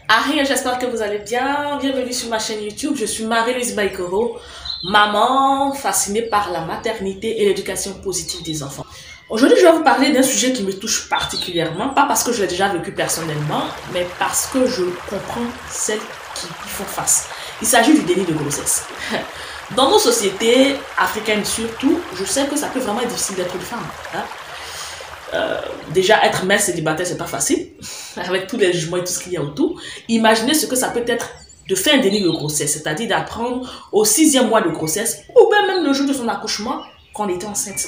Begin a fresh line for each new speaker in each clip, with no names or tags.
Aria, j'espère que vous allez bien. Bienvenue sur ma chaîne YouTube. Je suis Marie-Louise Baïkoro, maman fascinée par la maternité et l'éducation positive des enfants. Aujourd'hui, je vais vous parler d'un sujet qui me touche particulièrement, pas parce que je l'ai déjà vécu personnellement, mais parce que je comprends celles qui y font face. Il s'agit du déni de grossesse. Dans nos sociétés africaines surtout, je sais que ça peut vraiment être difficile d'être une femme. Déjà, être mère célibataire, c'est pas facile, avec tous les jugements et tout ce qu'il y a autour. Imaginez ce que ça peut être de faire un déni de grossesse, c'est-à-dire d'apprendre au 6e mois de grossesse, ou bien même le jour de son accouchement, qu'on était enceinte.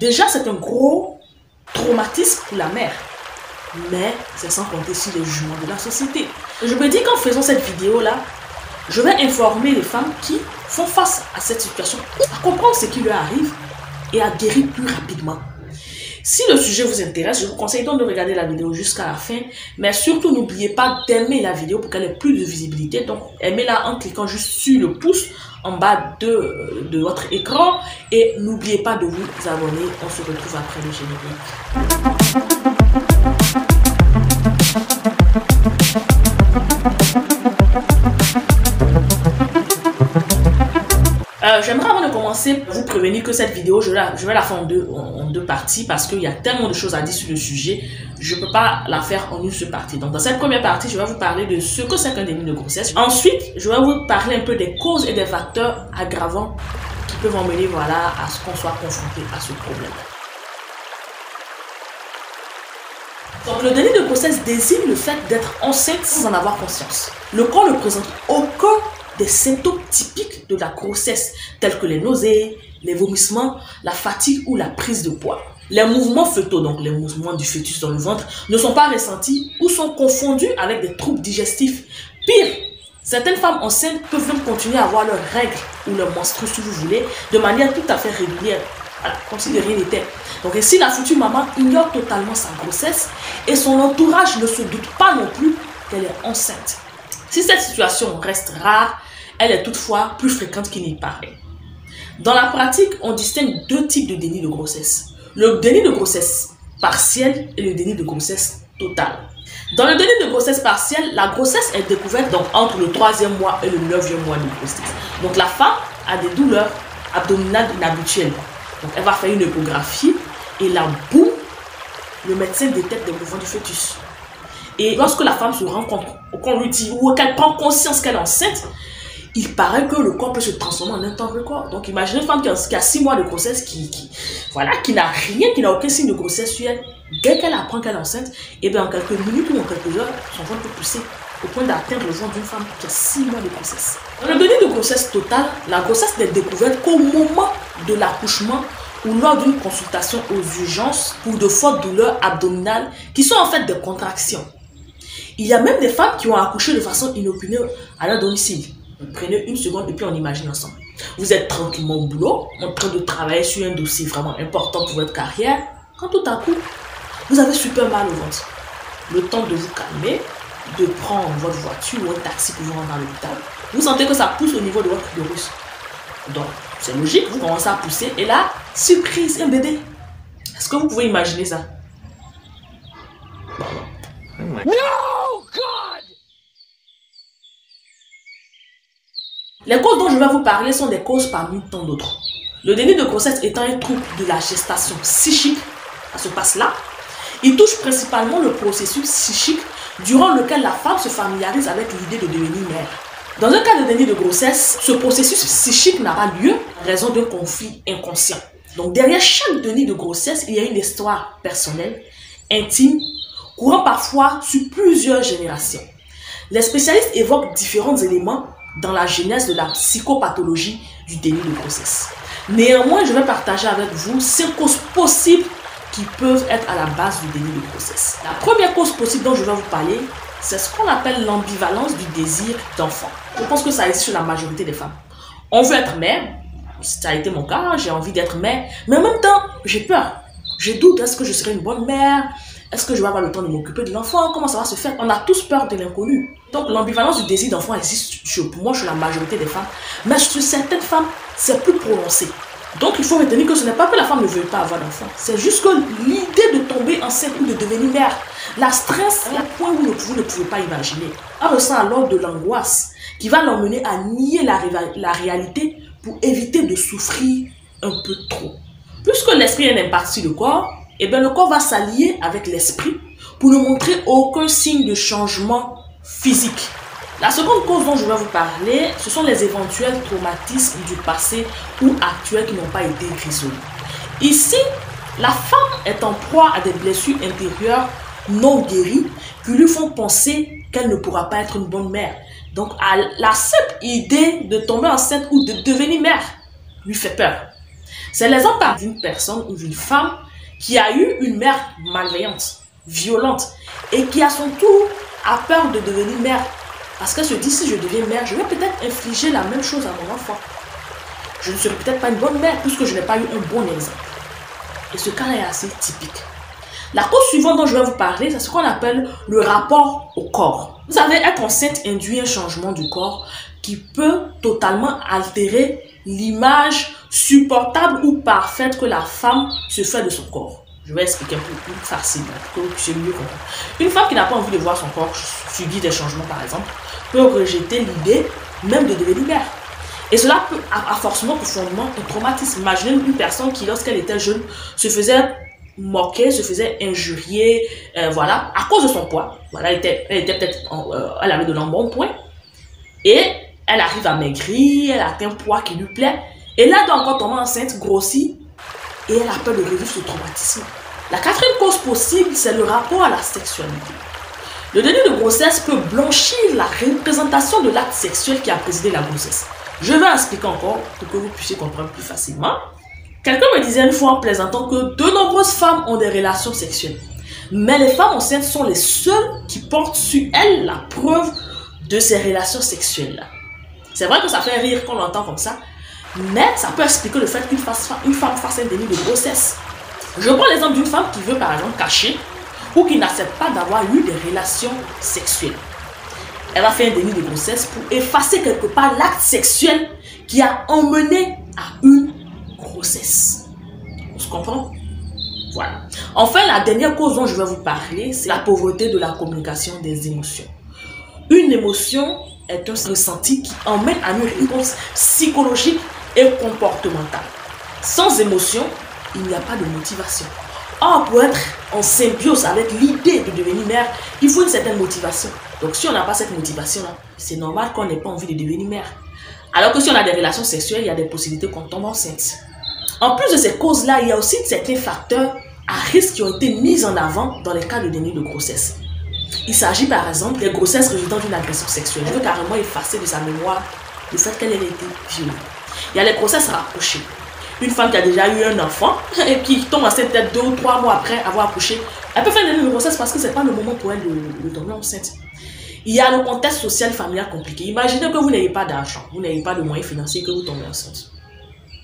Déjà, c'est un gros traumatisme pour la mère, mais c'est sans compter sur les jugements de la société. Je me dis qu'en faisant cette vidéo-là, je vais informer les femmes qui font face à cette situation, à comprendre ce qui leur arrive et à guérir plus rapidement. Si le sujet vous intéresse, je vous conseille donc de regarder la vidéo jusqu'à la fin. Mais surtout, n'oubliez pas d'aimer la vidéo pour qu'elle ait plus de visibilité. Donc, aimez-la en cliquant juste sur le pouce en bas de votre écran. Et n'oubliez pas de vous abonner. On se retrouve après le générique. J'aimerais avant de commencer vous prévenir que cette vidéo, je vais la faire en deux parties parce qu'il y a tellement de choses à dire sur le sujet. Je ne peux pas la faire en une seule partie. Donc dans cette première partie, je vais vous parler de ce que c'est qu'un déni de grossesse. Ensuite, je vais vous parler un peu des causes et des facteurs aggravants qui peuvent emmener à ce qu'on soit confronté à ce problème. Donc le déni de grossesse désigne le fait d'être enceinte sans en avoir conscience. Le corps ne présente aucun des symptômes typiques de la grossesse, tels que les nausées, les vomissements, la fatigue ou la prise de poids. Les mouvements fœtaux, donc les mouvements du fœtus dans le ventre, ne sont pas ressentis ou sont confondus avec des troubles digestifs. Pire, certaines femmes enceintes peuvent même continuer à avoir leurs règles ou leurs menstrues, si vous voulez, de manière tout à fait régulière, comme si de rien n'était. Donc ainsi, la future maman ignore totalement sa grossesse et son entourage ne se doute pas non plus qu'elle est enceinte. Si cette situation reste rare, elle est toutefois plus fréquente qu'il n'y paraît. Dans la pratique, on distingue deux types de déni de grossesse. Le déni de grossesse partiel et le déni de grossesse total. Dans le déni de grossesse partielle, la grossesse est découverte donc entre le 3e mois et le 9e mois de grossesse. Donc la femme a des douleurs abdominales inhabituelles. Donc elle va faire une échographie et là, boum, le médecin détecte des mouvements du fœtus. Et lorsque la femme se rend compte, qu'on lui dit, ou qu'elle prend conscience qu'elle est enceinte, il paraît que le corps peut se transformer en un temps record. Donc imaginez une femme qui a 6 mois de grossesse, qui n'a rien, qui n'a aucun signe de grossesse sur elle. Dès qu'elle apprend qu'elle est enceinte, et bien en quelques minutes ou en quelques heures, son ventre peut pousser au point d'atteindre le ventre d'une femme qui a 6 mois de grossesse. Dans le déni de grossesse totale, la grossesse n'est découverte qu'au moment de l'accouchement ou lors d'une consultation aux urgences pour de fortes douleurs abdominales qui sont en fait des contractions. Il y a même des femmes qui ont accouché de façon inopinée à leur domicile. Prenez une seconde et puis on imagine ensemble. Vous êtes tranquillement au boulot, en train de travailler sur un dossier vraiment important pour votre carrière, quand tout à coup, vous avez super mal au ventre. Le temps de vous calmer, de prendre votre voiture ou un taxi pour vous rendre à l'hôpital, vous sentez que ça pousse au niveau de votre utérus. Donc, c'est logique, vous commencez à pousser et là, surprise, un bébé. Est-ce que vous pouvez imaginer ça?
No, God!
Les causes dont je vais vous parler sont des causes parmi tant d'autres. Le déni de grossesse étant un trouble de la gestation psychique, ça se passe là, il touche principalement le processus psychique durant lequel la femme se familiarise avec l'idée de devenir mère. Dans un cas de déni de grossesse, ce processus psychique n'a pas lieu en raison d'un conflit inconscient. Donc derrière chaque déni de grossesse, il y a une histoire personnelle, intime, courant parfois sur plusieurs générations. Les spécialistes évoquent différents éléments dans la genèse de la psychopathologie du déni de grossesse. Néanmoins, je vais partager avec vous 5 causes possibles qui peuvent être à la base du déni de grossesse. La première cause possible dont je vais vous parler, c'est ce qu'on appelle l'ambivalence du désir d'enfant. Je pense que ça existe sur la majorité des femmes. On veut être mère, ça a été mon cas, j'ai envie d'être mère, mais en même temps, j'ai peur. Je doute, est-ce que je serai une bonne mère? Est-ce que je vais avoir le temps de m'occuper de l'enfant? Comment ça va se faire? On a tous peur de l'inconnu. Donc l'ambivalence du désir d'enfant existe pour moi, chez la majorité des femmes. Mais chez certaines femmes, c'est plus prononcé. Donc il faut retenir que ce n'est pas que la femme ne veut pas avoir d'enfant, c'est juste que l'idée de tomber enceinte ou de devenir mère, la stress est un point où vous ne pouvez pas imaginer. Elle ressent alors de l'angoisse qui va l'emmener à nier la réalité pour éviter de souffrir un peu trop. Puisque l'esprit est un impact sur le corps, eh bien le corps va s'allier avec l'esprit pour ne montrer aucun signe de changement physique. La seconde cause dont je vais vous parler, ce sont les éventuels traumatismes du passé ou actuels qui n'ont pas été résolus. Ici, la femme est en proie à des blessures intérieures non guéries qui lui font penser qu'elle ne pourra pas être une bonne mère. Donc, à la simple idée de tomber enceinte ou de devenir mère lui fait peur. C'est l'exemple d'une personne ou d'une femme qui a eu une mère malveillante, violente et qui à son tour a peur de devenir mère. Parce qu'elle se dit, si je deviens mère, je vais peut-être infliger la même chose à mon enfant. Je ne serai peut-être pas une bonne mère puisque je n'ai pas eu un bon exemple. Et ce cas-là est assez typique. La cause suivante dont je vais vous parler, c'est ce qu'on appelle le rapport au corps. Vous savez, être enceinte induit un changement du corps qui peut totalement altérer l'image supportable ou parfaite que la femme se fait de son corps. Je vais expliquer un peu plus facile pour que vous puissiez mieux comprendre. Une femme qui n'a pas envie de voir son corps subir des changements, par exemple, peut rejeter l'idée même de devenir mère. Et cela peut avoir forcément pour fondement un traumatisme. Imaginez une personne qui, lorsqu'elle était jeune, se faisait moquer, se faisait injurier, voilà, à cause de son poids. Voilà, elle avait de l'embonpoint. Et elle arrive à maigrir, elle atteint un poids qui lui plaît. Et là, elle doit encore tomber enceinte, grossir. Et elle a peur de revivre ce traumatisme. La quatrième cause possible, c'est le rapport à la sexualité. Le déni de grossesse peut blanchir la représentation de l'acte sexuel qui a précédé la grossesse. Je vais expliquer encore pour que vous puissiez comprendre plus facilement. Quelqu'un me disait une fois en plaisantant que de nombreuses femmes ont des relations sexuelles. Mais les femmes enceintes sont les seules qui portent sur elles la preuve de ces relations sexuelles-là. C'est vrai que ça fait rire quand on l'entend comme ça, mais ça peut expliquer le fait qu'une femme fasse un déni de grossesse. Je prends l'exemple d'une femme qui veut par exemple cacher ou qui n'accepte pas d'avoir eu des relations sexuelles. Elle va faire un déni de grossesse pour effacer quelque part l'acte sexuel qui a emmené à une grossesse. On se comprend? Voilà. Enfin, la dernière cause dont je vais vous parler, c'est la pauvreté de la communication des émotions. Une émotion est un ressenti qui emmène à une réponse psychologique et comportementale. Sans émotion, il n'y a pas de motivation. Or, pour être en symbiose avec l'idée de devenir mère, il faut une certaine motivation. Donc, si on n'a pas cette motivation-là, c'est normal qu'on n'ait pas envie de devenir mère. Alors que si on a des relations sexuelles, il y a des possibilités qu'on tombe enceinte. En plus de ces causes-là, il y a aussi certains facteurs à risque qui ont été mis en avant dans les cas de déni de grossesse. Il s'agit par exemple des grossesses résultant d'une agression sexuelle. Elle veut carrément effacer de sa mémoire le fait qu'elle ait été violée. Il y a les grossesses rapprochées. Une femme qui a déjà eu un enfant et qui tombe enceinte peut-être 2 ou 3 mois après avoir accouché, elle peut faire un déni de grossesse parce que ce n'est pas le moment pour elle de tomber enceinte. Il y a le contexte social familial compliqué. Imaginez que vous n'ayez pas d'argent, vous n'avez pas de moyens financiers, que vous tombez enceinte.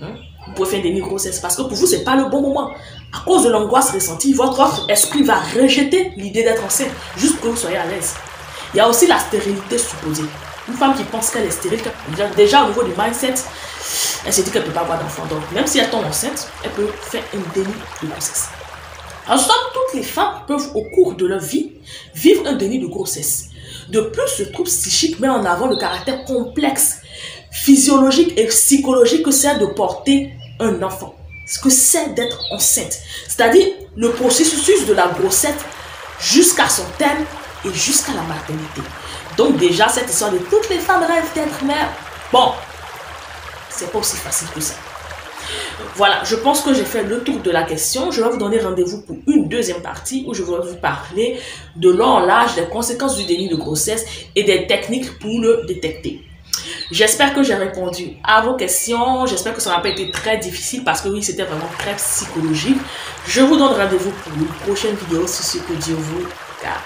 Vous pouvez faire des déni de grossesse parce que pour vous, ce n'est pas le bon moment. À cause de l'angoisse ressentie, votre esprit va rejeter l'idée d'être enceinte juste pour que vous soyez à l'aise. Il y a aussi la stérilité supposée. Une femme qui pense qu'elle est stérile, déjà au niveau du mindset, elle se dit qu'elle ne peut pas avoir d'enfant. Donc, même si elle tombe enceinte, elle peut faire un déni de grossesse. En somme, toutes les femmes peuvent, au cours de leur vie, vivre un déni de grossesse. De plus, ce trouble psychique met en avant le caractère complexe, physiologique et psychologique que c'est de porter un enfant. Ce que c'est d'être enceinte. C'est-à-dire le processus de la grossesse jusqu'à son terme et jusqu'à la maternité. Donc déjà, cette histoire de toutes les femmes rêvent d'être mères, bon, c'est pas aussi facile que ça. Voilà, je pense que j'ai fait le tour de la question. Je vais vous donner rendez-vous pour une deuxième partie où je vais vous parler de long en large des conséquences du déni de grossesse et des techniques pour le détecter. J'espère que j'ai répondu à vos questions. J'espère que ça n'a pas été très difficile parce que oui, c'était vraiment très psychologique. Je vous donne rendez-vous pour une prochaine vidéo sur ce que Dieu vous garde.